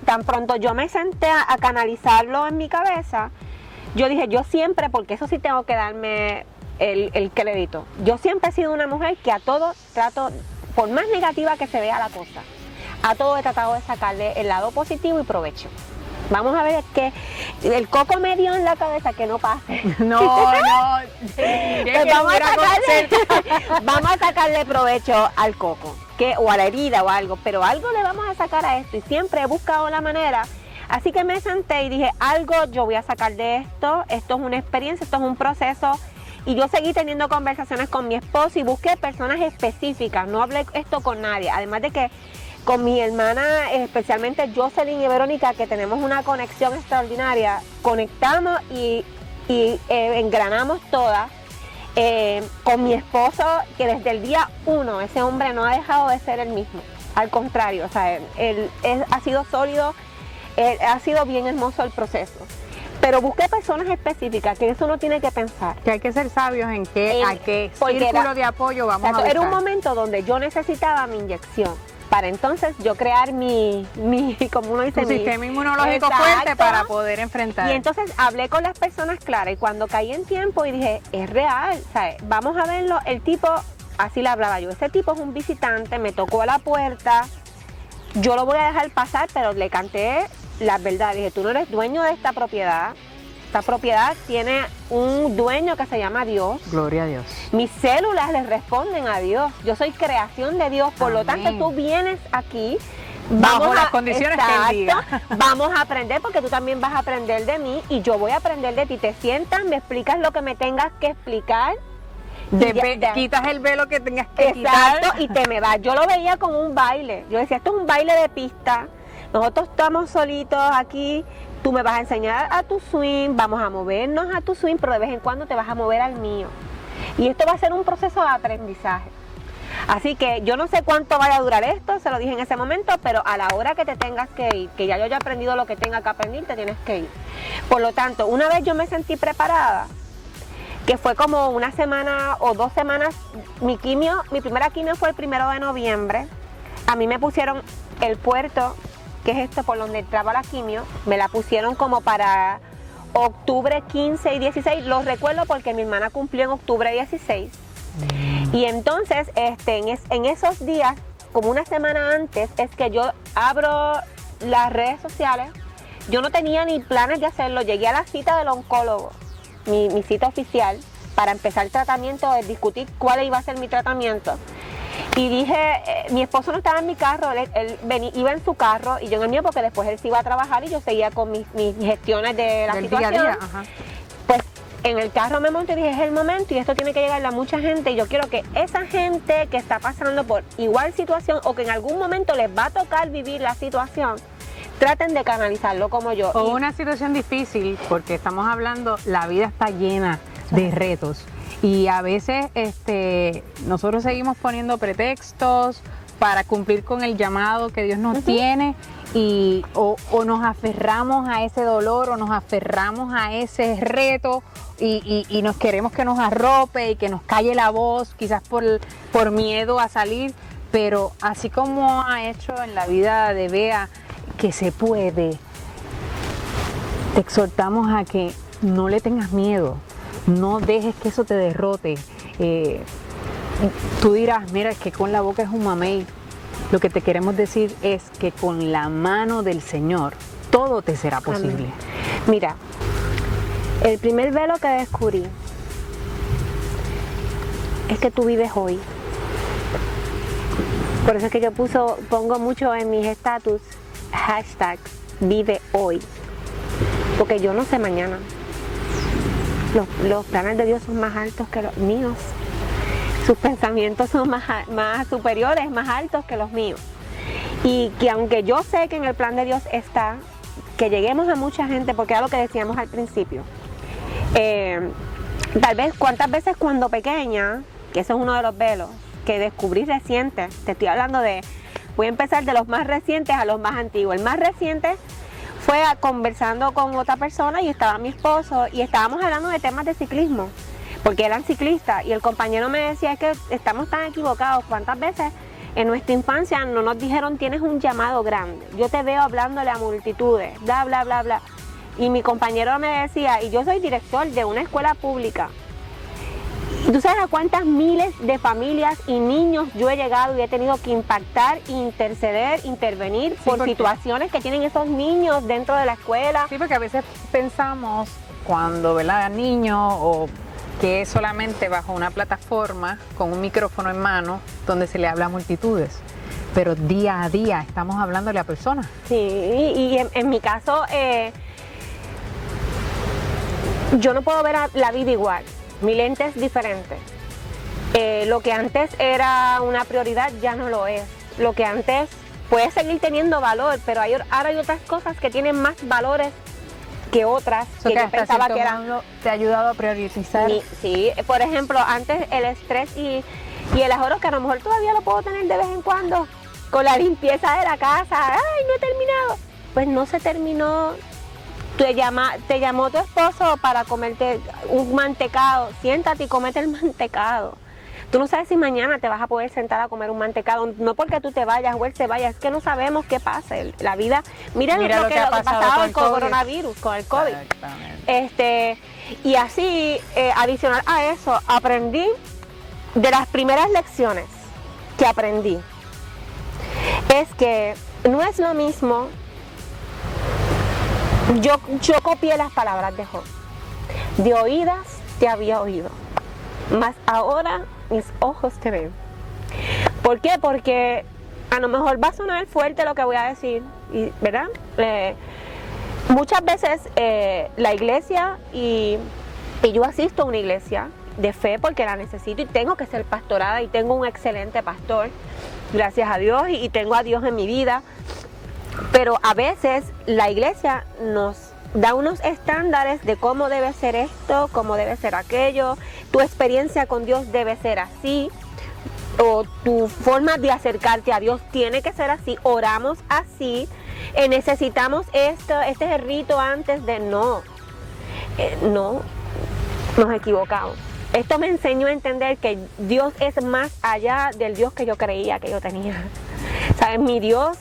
tan pronto yo me senté a canalizarlo en mi cabeza, yo dije, yo siempre, porque eso sí tengo que darme el crédito, yo siempre he sido una mujer que a todo trato, por más negativa que se vea la cosa, a todo he tratado de sacarle el lado positivo y provecho. Vamos a ver, es que el coco me dio en la cabeza que no pase. No. Pues vamos a sacarle provecho al coco, o a la herida o algo, pero algo le vamos a sacar a esto y siempre he buscado la manera. Así que me senté y dije, algo yo voy a sacar de esto es una experiencia, esto es un proceso. Y yo seguí teniendo conversaciones con mi esposo y busqué personas específicas, no hablé esto con nadie, además de que con mi hermana, especialmente Jocelyn y Verónica, que tenemos una conexión extraordinaria, conectamos y engranamos todas. Con mi esposo, que desde el día 1, ese hombre no ha dejado de ser el mismo, al contrario, o sea, él ha sido sólido, ha sido bien hermoso el proceso. Pero busqué personas específicas, que eso uno tiene que pensar. Que hay que ser sabios a qué círculo de apoyo vamos a buscar. Era un momento donde yo necesitaba mi inyección, para entonces yo crear mi como uno dice, mi sistema inmunológico fuerte para poder enfrentar. Y entonces hablé con las personas claras y cuando caí en tiempo y dije, es real, ¿sabes? Vamos a verlo, el tipo, así le hablaba yo, ese tipo es un visitante, me tocó a la puerta, yo lo voy a dejar pasar, pero le canté la verdad, dije, tú no eres dueño de esta propiedad tiene un dueño que se llama Dios. Gloria a Dios. Mis células le responden a Dios, yo soy creación de Dios, por lo tanto tú vienes aquí bajo las condiciones que él diga. Vamos a aprender porque tú también vas a aprender de mí y yo voy a aprender de ti, te sientas, me explicas lo que me tengas que explicar. Quitas el velo que tengas que exacto, quitar. Y te me vas. Yo lo veía como un baile, yo decía, esto es un baile de pista. Nosotros estamos solitos aquí, tú me vas a enseñar a tu swing, vamos a movernos a tu swing, pero de vez en cuando te vas a mover al mío. Y esto va a ser un proceso de aprendizaje. Así que yo no sé cuánto vaya a durar esto, se lo dije en ese momento, pero a la hora que te tengas que ir, que ya yo haya aprendido lo que tenga que aprender, te tienes que ir. Por lo tanto, una vez yo me sentí preparada, que fue como una semana o 2 semanas, mi primera quimio fue el 1 de noviembre, a mí me pusieron el puerto, que es esto por donde entraba la quimio, me la pusieron como para octubre 15 y 16, lo recuerdo porque mi hermana cumplió en octubre 16, y entonces en esos días, como una semana antes, es que yo abro las redes sociales, yo no tenía ni planes de hacerlo, llegué a la cita del oncólogo, mi cita oficial, para empezar el tratamiento, de discutir cuál iba a ser mi tratamiento. Y dije, mi esposo no estaba en mi carro, él iba en su carro y yo en el mío porque después él se iba a trabajar y yo seguía con mis gestiones de la situación. Día a día, ajá. Pues en el carro me monté y dije, es el momento y esto tiene que llegarle a mucha gente y yo quiero que esa gente que está pasando por igual situación o que en algún momento les va a tocar vivir la situación, traten de canalizarlo como yo. O una situación difícil, porque estamos hablando, la vida está llena de retos. Y a veces nosotros seguimos poniendo pretextos para cumplir con el llamado que Dios nos tiene o nos aferramos a ese dolor o nos aferramos a ese reto y nos queremos que nos arrope y que nos calle la voz, quizás por miedo a salir. Pero así como ha hecho en la vida de Bea, que se puede, te exhortamos a que no le tengas miedo, no dejes que eso te derrote. Tú dirás, mira, es que con la boca es un mamey. Lo que te queremos decir es que con la mano del Señor todo te será posible. Amén. Mira, el primer velo que descubrí es que tú vives hoy. Por eso es que yo pongo mucho en mis estatus hashtag vive hoy, porque yo no sé mañana. Los planes de Dios son más altos que los míos. Sus pensamientos son más superiores, más altos que los míos. Y que aunque yo sé que en el plan de Dios está que lleguemos a mucha gente, porque era lo que decíamos al principio, tal vez cuántas veces cuando pequeña, que eso es uno de los velos que descubrí reciente, te estoy hablando voy a empezar de los más recientes a los más antiguos. El más reciente fue conversando con otra persona y estaba mi esposo y estábamos hablando de temas de ciclismo, porque eran ciclistas y el compañero me decía, es que estamos tan equivocados, cuántas veces en nuestra infancia no nos dijeron tienes un llamado grande, yo te veo hablándole a multitudes, bla, bla, bla, bla. Y mi compañero me decía, y yo soy director de una escuela pública, ¿tú sabes a cuántas miles de familias y niños yo he llegado y he tenido que impactar, interceder, intervenir por situaciones que tienen esos niños dentro de la escuela? Sí, porque a veces pensamos cuando, ¿verdad?, niño o que es solamente bajo una plataforma con un micrófono en mano donde se le habla a multitudes, pero día a día estamos hablándole a personas. Sí, y en mi caso yo no puedo ver la vida igual. Mi lente es diferente. Lo que antes era una prioridad ya no lo es. Lo que antes puede seguir teniendo valor, pero ahora hay otras cosas que tienen más valores que otras que yo pensaba que eran. ¿Te ha ayudado a priorizar? Sí, por ejemplo, antes el estrés y el ahorro, que a lo mejor todavía lo puedo tener de vez en cuando, con la limpieza de la casa. ¡Ay, no he terminado! Pues no se terminó. Te llamó tu esposo para comerte un mantecado. Siéntate y comete el mantecado. Tú no sabes si mañana te vas a poder sentar a comer un mantecado. No porque tú te vayas o él se vaya, es que no sabemos qué pasa. La vida, mira lo que ha pasado con el coronavirus, con el COVID. Y así, adicional a eso, aprendí de las primeras lecciones que aprendí. Es que no es lo mismo. Yo copié las palabras de Job. De oídas te había oído, mas ahora mis ojos te ven. ¿Por qué? Porque a lo mejor va a sonar fuerte lo que voy a decir, ¿verdad? Muchas veces la iglesia, y yo asisto a una iglesia de fe porque la necesito y tengo que ser pastorada y tengo un excelente pastor, gracias a Dios, y tengo a Dios en mi vida. Pero a veces la iglesia nos da unos estándares de cómo debe ser esto, cómo debe ser aquello, tu experiencia con Dios debe ser así, o tu forma de acercarte a Dios tiene que ser así, oramos así, necesitamos esto, este es el rito antes de... No, nos equivocamos. Esto me enseñó a entender que Dios es más allá del Dios que yo creía que yo tenía. ¿Sabes? Mi Dios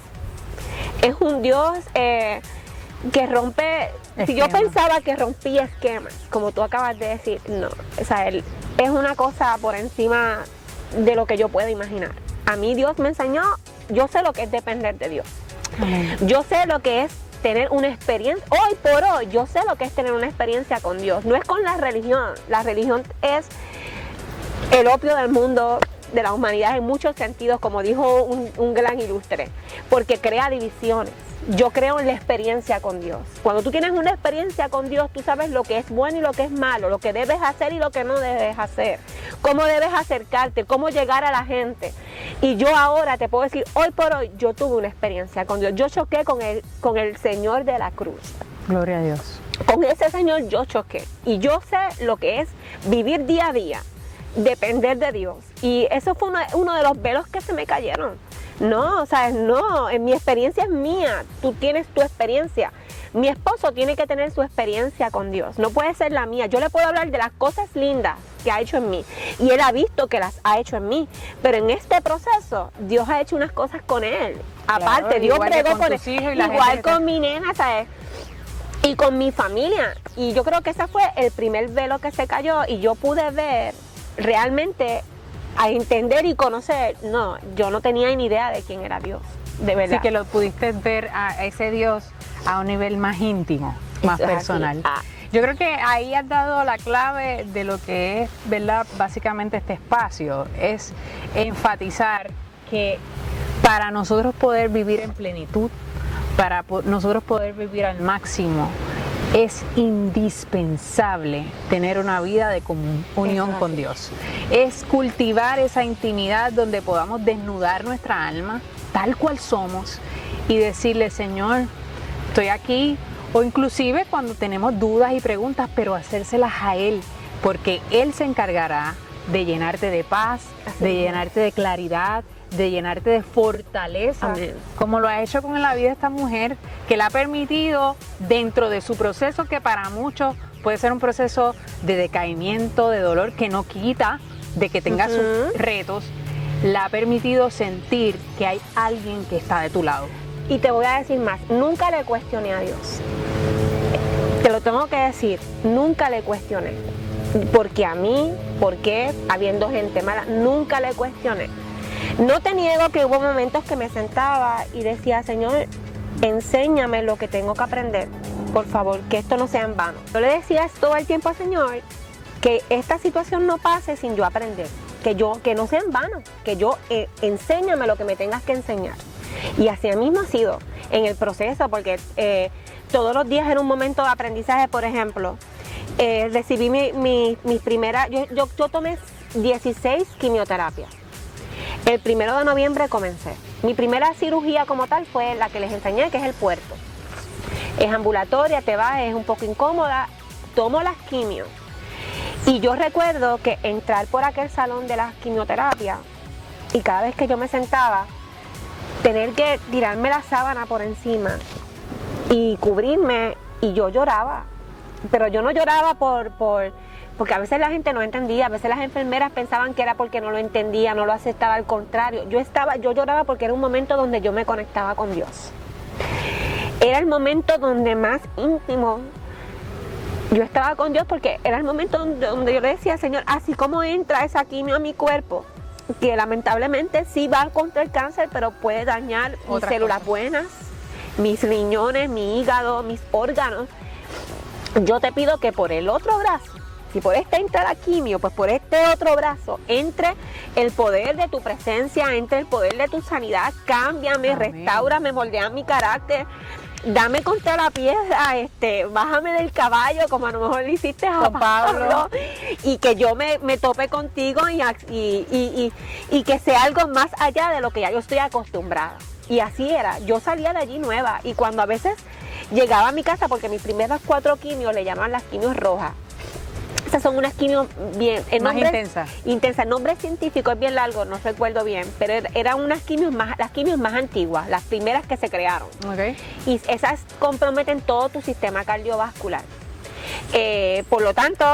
es un Dios que rompe, si yo pensaba que rompía esquemas, como tú acabas de decir, no, o sea, Él es una cosa por encima de lo que yo puedo imaginar. A mí Dios me enseñó, yo sé lo que es depender de Dios. Amén. Yo sé lo que es tener una experiencia, hoy por hoy, yo sé lo que es tener una experiencia con Dios. No es con la religión es el opio del mundo, de la humanidad en muchos sentidos, como dijo un gran ilustre, porque crea divisiones. Yo creo en la experiencia con Dios. Cuando tú tienes una experiencia con Dios, tú sabes lo que es bueno y lo que es malo, lo que debes hacer y lo que no debes hacer, cómo debes acercarte, cómo llegar a la gente. Y yo ahora te puedo decir, hoy por hoy, yo tuve una experiencia con Dios. Yo choqué con el Señor de la cruz. Gloria a Dios. Con ese Señor yo choqué. Y yo sé lo que es vivir día a día, depender de Dios. Y eso fue uno de los velos que se me cayeron. No, o sea, no, mi experiencia es mía, tú tienes tu experiencia. Mi esposo tiene que tener su experiencia con Dios, no puede ser la mía. Yo le puedo hablar de las cosas lindas que ha hecho en mí. Y Él ha visto que las ha hecho en mí. Pero en este proceso, Dios ha hecho unas cosas con Él. Aparte, claro, Dios bregó con Él. Igual con mi nena, ¿sabes? Y con mi familia. Y yo creo que ese fue el primer velo que se cayó. Y yo pude ver realmente, a entender y conocer. No, yo no tenía ni idea de quién era Dios. De verdad. Así que lo pudiste ver a ese Dios a un nivel más íntimo, más personal. Yo creo que ahí has dado la clave de lo que es, ¿verdad? Básicamente este espacio, es enfatizar que para nosotros poder vivir en plenitud, para nosotros poder vivir al máximo, es indispensable tener una vida de comunión con Dios. Es cultivar esa intimidad donde podamos desnudar nuestra alma, tal cual somos, y decirle, Señor, estoy aquí. O inclusive cuando tenemos dudas y preguntas, pero hacérselas a Él, porque Él se encargará de llenarte de paz, de llenarte de claridad, de llenarte de fortaleza, Amén. Como lo ha hecho con la vida de esta mujer, que le ha permitido dentro de su proceso, que para muchos puede ser un proceso de decaimiento, de dolor, que no quita de que tenga sus retos, le ha permitido sentir que hay alguien que está de tu lado. Y te voy a decir más, nunca le cuestioné a Dios. Te lo tengo que decir, nunca le cuestioné. Porque a mí, ¿por qué? Habiendo gente mala, nunca le cuestioné. No te niego que hubo momentos que me sentaba y decía, Señor, enséñame lo que tengo que aprender. Por favor, que esto no sea en vano. Yo le decía todo el tiempo al Señor que esta situación no pase sin yo aprender. Que no sea en vano. Que yo enséñame lo que me tengas que enseñar. Y así mismo ha sido en el proceso, porque todos los días era un momento de aprendizaje. Por ejemplo, recibí mi primera, yo tomé 16 quimioterapias. El 1 de noviembre comencé. Mi primera cirugía como tal fue la que les enseñé, que es el puerto. Es ambulatoria, te vas, es un poco incómoda, tomo las quimios. Y yo recuerdo que entrar por aquel salón de las quimioterapias, y cada vez que yo me sentaba, tener que tirarme la sábana por encima y cubrirme, y yo lloraba. Pero yo no lloraba porque a veces la gente no entendía, a veces las enfermeras pensaban que era porque no lo entendía, no lo aceptaba, al contrario. Yo lloraba porque era un momento donde yo me conectaba con Dios. Era el momento donde más íntimo yo estaba con Dios, porque era el momento donde yo le decía, Señor, así como entra esa quimio a mi cuerpo, que lamentablemente sí va contra el cáncer, pero puede dañar mis células buenas, mis riñones, mi hígado, mis órganos. Yo te pido que por el otro brazo, si por este entra la quimio, pues por este otro brazo entre el poder de tu presencia, entre el poder de tu sanidad. Cámbiame, amén, restáurame, moldea mi carácter. Dame contra la piedra, bájame del caballo, como a lo mejor le hiciste a Pablo, y que yo me tope contigo y que sea algo más allá de lo que ya yo estoy acostumbrada. Y así era, yo salía de allí nueva, y cuando a veces llegaba a mi casa, porque mis primeras 4 quimios le llaman las quimios rojas. Estas son unas quimios bien... Más intensas. Intensa. El nombre científico es bien largo, no recuerdo bien, pero eran unas quimios las quimios más antiguas, las primeras que se crearon. Okay. Y esas comprometen todo tu sistema cardiovascular. Por lo tanto,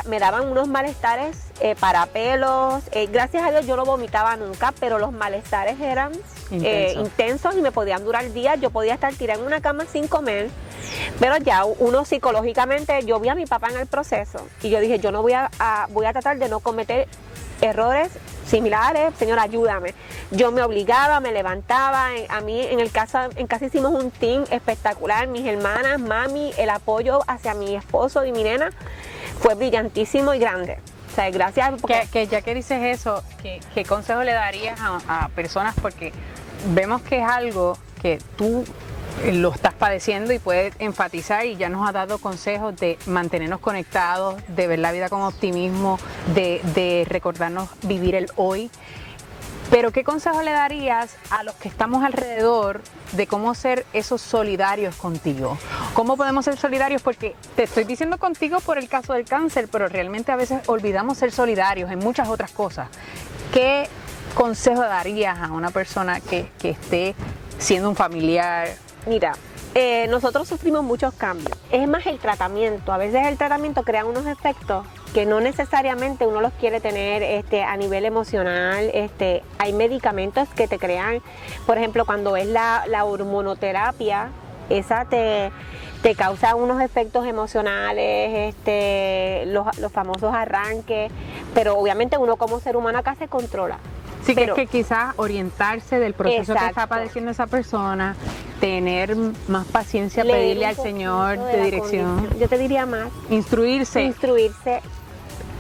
me daban unos malestares para pelos. Gracias a Dios yo no vomitaba nunca, pero los malestares eran intensos y me podían durar días. Yo podía estar tirada en una cama sin comer. Pero ya uno psicológicamente, yo vi a mi papá en el proceso y yo dije, yo no voy a tratar de no cometer errores similares. Señor, ayúdame. Yo me obligaba, me levantaba. A mí en casa hicimos un team espectacular. Mis hermanas, mami, el apoyo hacia mi esposo y mi nena fue brillantísimo y grande. O sea, gracias. Que ya que dices eso, ¿qué consejo le darías a personas? Porque vemos que es algo que tú lo estás padeciendo y puedes enfatizar, y ya nos ha dado consejos de mantenernos conectados, de ver la vida con optimismo, de recordarnos vivir el hoy. Pero ¿qué consejo le darías a los que estamos alrededor de cómo ser esos solidarios contigo? ¿Cómo podemos ser solidarios? Porque te estoy diciendo contigo por el caso del cáncer, pero realmente a veces olvidamos ser solidarios en muchas otras cosas. ¿Qué consejo darías a una persona que esté siendo un familiar? Mira, nosotros sufrimos muchos cambios. Es más el tratamiento. A veces el tratamiento crea unos efectos que no necesariamente uno los quiere tener a nivel emocional. Hay medicamentos que te crean, por ejemplo, cuando es la hormonoterapia, esa te causa unos efectos emocionales, los famosos arranques, pero obviamente uno como ser humano acá se controla. Sí, pero, que es que quizás orientarse del proceso que está padeciendo esa persona, tener más paciencia, pedirle al Señor de dirección. Condición. Yo te diría más. Instruirse.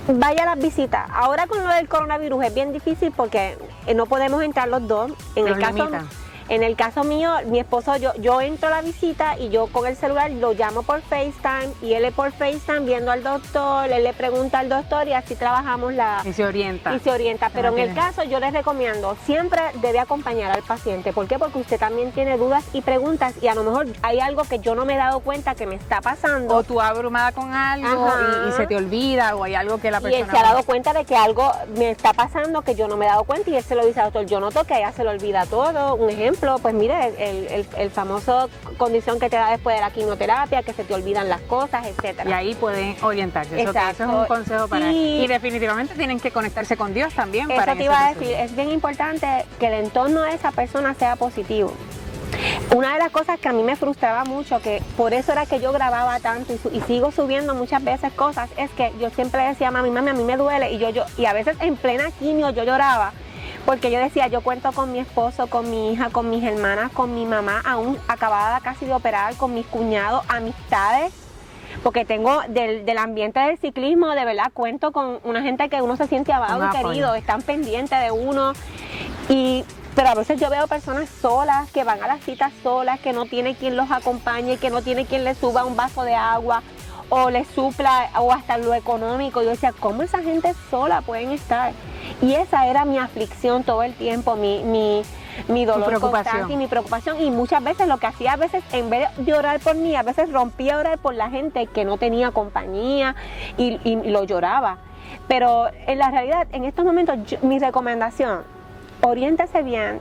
Vaya a las visitas. Ahora con lo del coronavirus es bien difícil porque no podemos entrar los dos. En el caso mío, mi esposo, yo entro a la visita y yo con el celular lo llamo por FaceTime y él por FaceTime viendo al doctor, él le pregunta al doctor y así trabajamos Y se orienta. Pero en el caso yo les recomiendo, siempre debe acompañar al paciente. ¿Por qué? Porque usted también tiene dudas y preguntas y a lo mejor hay algo que yo no me he dado cuenta que me está pasando. O tú abrumada con algo y se te olvida o hay algo que la persona... Y él se ha dado cuenta de que algo me está pasando que yo no me he dado cuenta y él se lo dice al doctor, yo noto que a ella se le olvida todo. Un ejemplo, pues mire, el famoso condición que te da después de la quimioterapia, que se te olvidan las cosas, etcétera. Y ahí pueden orientarse. Eso es un consejo para... Y definitivamente tienen que conectarse con Dios también. Eso te iba a decir, es bien importante que el entorno de esa persona sea positivo. Una de las cosas que a mí me frustraba mucho, que por eso era que yo grababa tanto y sigo subiendo muchas veces cosas, es que yo siempre decía, mami, a mí me duele, y a veces en plena quimio yo lloraba, porque yo decía, yo cuento con mi esposo, con mi hija, con mis hermanas, con mi mamá, aún acabada casi de operar, con mis cuñados, amistades, porque tengo del ambiente del ciclismo, de verdad, cuento con una gente que uno se siente amado y querido, están pendientes de uno, pero a veces yo veo personas solas, que van a las citas solas, que no tiene quien los acompañe, que no tiene quien les suba un vaso de agua, o les supla, o hasta lo económico. Yo decía, ¿cómo esa gente sola pueden estar? Y esa era mi aflicción todo el tiempo, mi dolor constante y mi preocupación. Y muchas veces lo que hacía, en vez de orar por mí, a veces rompía a orar por la gente que no tenía compañía y lo lloraba. Pero en la realidad, en estos momentos, mi recomendación, oriéntese bien,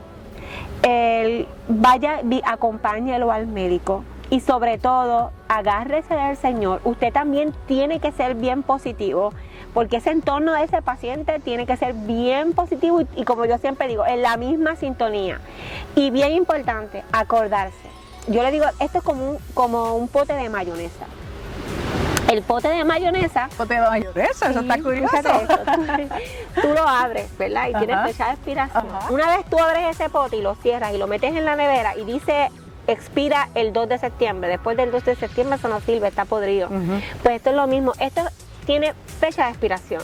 acompáñelo al médico. Y sobre todo, agárrese del Señor. Usted también tiene que ser bien positivo, porque ese entorno de ese paciente tiene que ser bien positivo y como yo siempre digo, en la misma sintonía. Y bien importante, acordarse. Yo le digo, esto es como un pote de mayonesa. El pote de mayonesa... ¿Pote de mayonesa? Sí, eso está curioso. Tú lo abres, ¿verdad? Y tienes fecha de expiración. Una vez tú abres ese pote y lo cierras y lo metes en la nevera y dice... expira el 2 de septiembre, después del 2 de septiembre eso no sirve, está podrido. Pues esto es lo mismo, esto tiene fecha de expiración.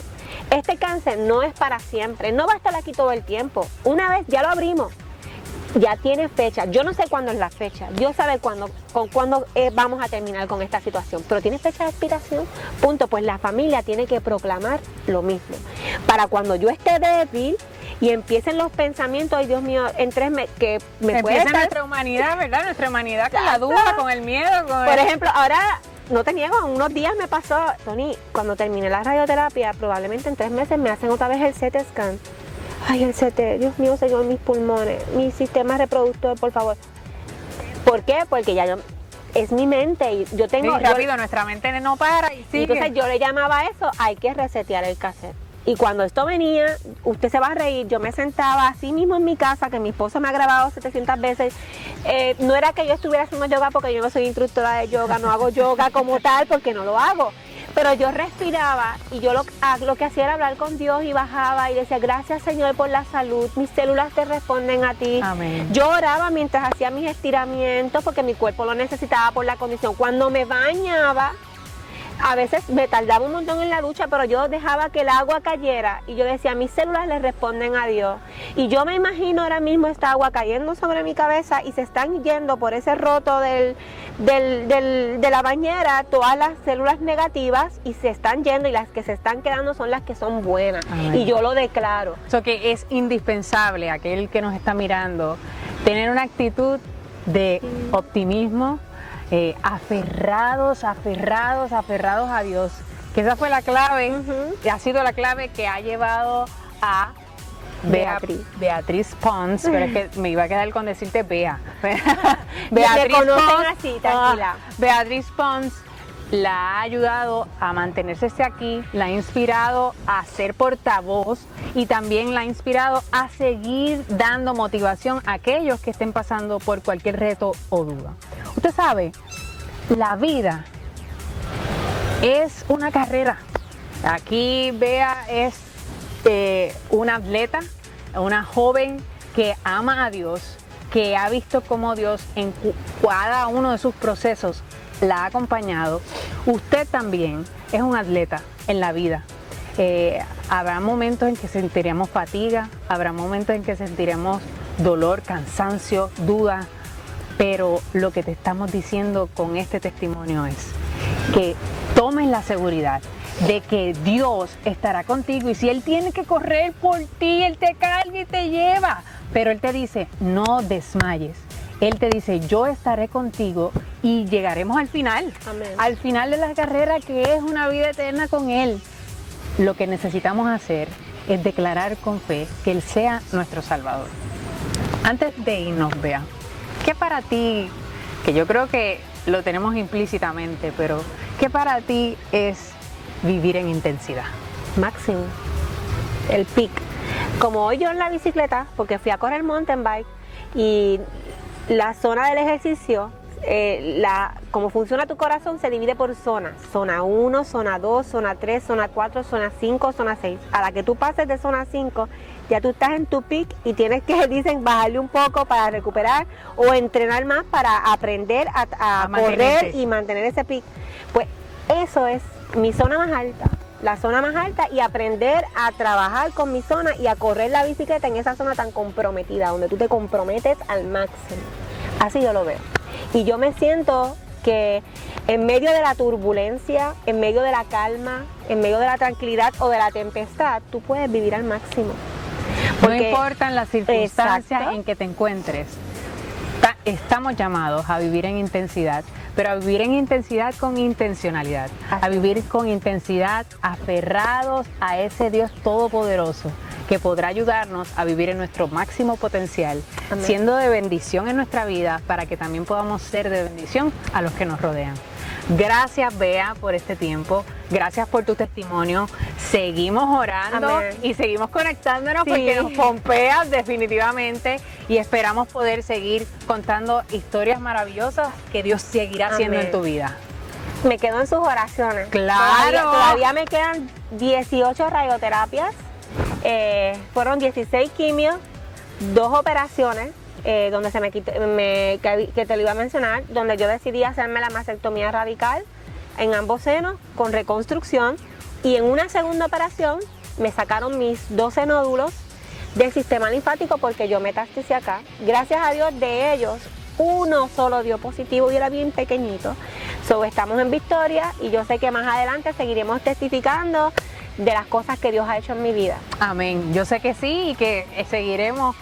Este cáncer no es para siempre, no va a estar aquí todo el tiempo. Una vez ya lo abrimos, ya tiene fecha. Yo no sé cuándo es la fecha, Dios sabe cuándo vamos a terminar con esta situación, pero tiene fecha de expiración, punto. Pues la familia tiene que proclamar lo mismo. Para cuando yo esté débil, y empiecen los pensamientos, ay Dios mío, en 3 meses, que me puede estar... nuestra humanidad, ¿verdad? Nuestra humanidad con la duda, con el miedo. Por ejemplo, ahora, no te niego, unos días me pasó, Tony, cuando terminé la radioterapia, probablemente en 3 meses me hacen otra vez el CT scan. Ay, el CT, Dios mío, Señor, mis pulmones, mi sistema reproductor, por favor. ¿Por qué? Porque ya es mi mente y yo tengo... Sí, rápido, nuestra mente no para y sigue. Entonces yo le llamaba a eso, hay que resetear el cassette. Y cuando esto venía, usted se va a reír, yo me sentaba así mismo en mi casa, que mi esposo me ha grabado 700 veces. No era que yo estuviera haciendo yoga porque yo no soy instructora de yoga, no hago yoga como tal porque no lo hago. Pero yo respiraba y yo lo que hacía era hablar con Dios y bajaba y decía, gracias Señor por la salud, mis células te responden a ti. Amén. Yo oraba mientras hacía mis estiramientos porque mi cuerpo lo necesitaba por la condición. Cuando me bañaba, a veces me tardaba un montón en la ducha, pero yo dejaba que el agua cayera y yo decía, mis células le responden a Dios. Y yo me imagino ahora mismo esta agua cayendo sobre mi cabeza y se están yendo por ese roto de la bañera todas las células negativas y se están yendo y las que se están quedando son las que son buenas. Amén. Y yo lo declaro. Eso que es indispensable, aquel que nos está mirando, tener una actitud de optimismo, aferrados a Dios, que esa fue la clave, ha sido la clave que ha llevado a Beatriz Pons, pero es que me iba a quedar con decirte Bea. Me conocen así, tranquila. Beatriz Pons la ha ayudado a mantenerse aquí, la ha inspirado a ser portavoz y también la ha inspirado a seguir dando motivación a aquellos que estén pasando por cualquier reto o duda. Usted sabe, la vida es una carrera. Aquí Bea es una atleta, una joven que ama a Dios, que ha visto cómo Dios en cada uno de sus procesos la ha acompañado. Usted también es un atleta en la vida. Habrá momentos en que sentiremos fatiga, habrá momentos en que sentiremos dolor, cansancio, duda, pero lo que te estamos diciendo con este testimonio es que tomes la seguridad de que Dios estará contigo, y si Él tiene que correr por ti, Él te carga y te lleva, pero Él te dice, no desmayes. Él te dice, yo estaré contigo y llegaremos al final. Amén. Al final de la carrera, que es una vida eterna con Él. Lo que necesitamos hacer es declarar con fe que Él sea nuestro Salvador. Antes de irnos, Bea, ¿qué para ti, que yo creo que lo tenemos implícitamente, pero qué para ti es vivir en intensidad? Máximo, el peak. Como hoy yo en la bicicleta, porque fui a correr mountain bike, y la zona del ejercicio, como funciona tu corazón, se divide por zonas. Zona 1, zona 2, zona 3, zona 4, zona 5, zona 6. A la que tú pases de zona 5, ya tú estás en tu peak y tienes que, dicen, bajarle un poco para recuperar o entrenar más para aprender a correr y mantener ese peak. Pues eso es mi zona más alta. La zona más alta, y aprender a trabajar con mi zona y a correr la bicicleta en esa zona tan comprometida, donde tú te comprometes al máximo. Así yo lo veo. Y yo me siento que en medio de la turbulencia, en medio de la calma, en medio de la tranquilidad o de la tempestad, tú puedes vivir al máximo. Porque, no importan las circunstancias, exacto, en que te encuentres, estamos llamados a vivir en intensidad, pero a vivir en intensidad con intencionalidad, a vivir con intensidad aferrados a ese Dios todopoderoso que podrá ayudarnos a vivir en nuestro máximo potencial, amén, siendo de bendición en nuestra vida, para que también podamos ser de bendición a los que nos rodean. Gracias, Bea, por este tiempo. Gracias por tu testimonio. Seguimos orando, amén, y seguimos conectándonos, sí, porque nos pompeas definitivamente, y esperamos poder seguir contando historias maravillosas que Dios seguirá haciendo, amén, en tu vida. Me quedo en sus oraciones. Claro. Todavía me quedan 18 radioterapias. Fueron 16 quimios, 2 operaciones, donde se me quitó, que te lo iba a mencionar, donde yo decidí hacerme la mastectomía radical en ambos senos con reconstrucción, y en una segunda operación me sacaron mis 12 nódulos del sistema linfático, porque yo metastasé acá. Gracias a Dios, de ellos uno solo dio positivo y era bien pequeñito. Estamos en victoria, y yo sé que más adelante seguiremos testificando de las cosas que Dios ha hecho en mi vida. Amén. Yo sé que sí, y que seguiremos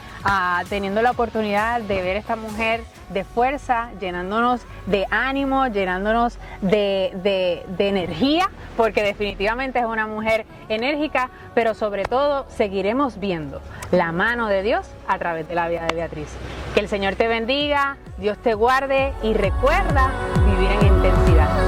teniendo la oportunidad de ver a esta mujer de fuerza, llenándonos de ánimo, llenándonos de energía, porque definitivamente es una mujer enérgica, pero sobre todo seguiremos viendo la mano de Dios a través de la vida de Beatriz. Que el Señor te bendiga, Dios te guarde, y recuerda vivir en intensidad.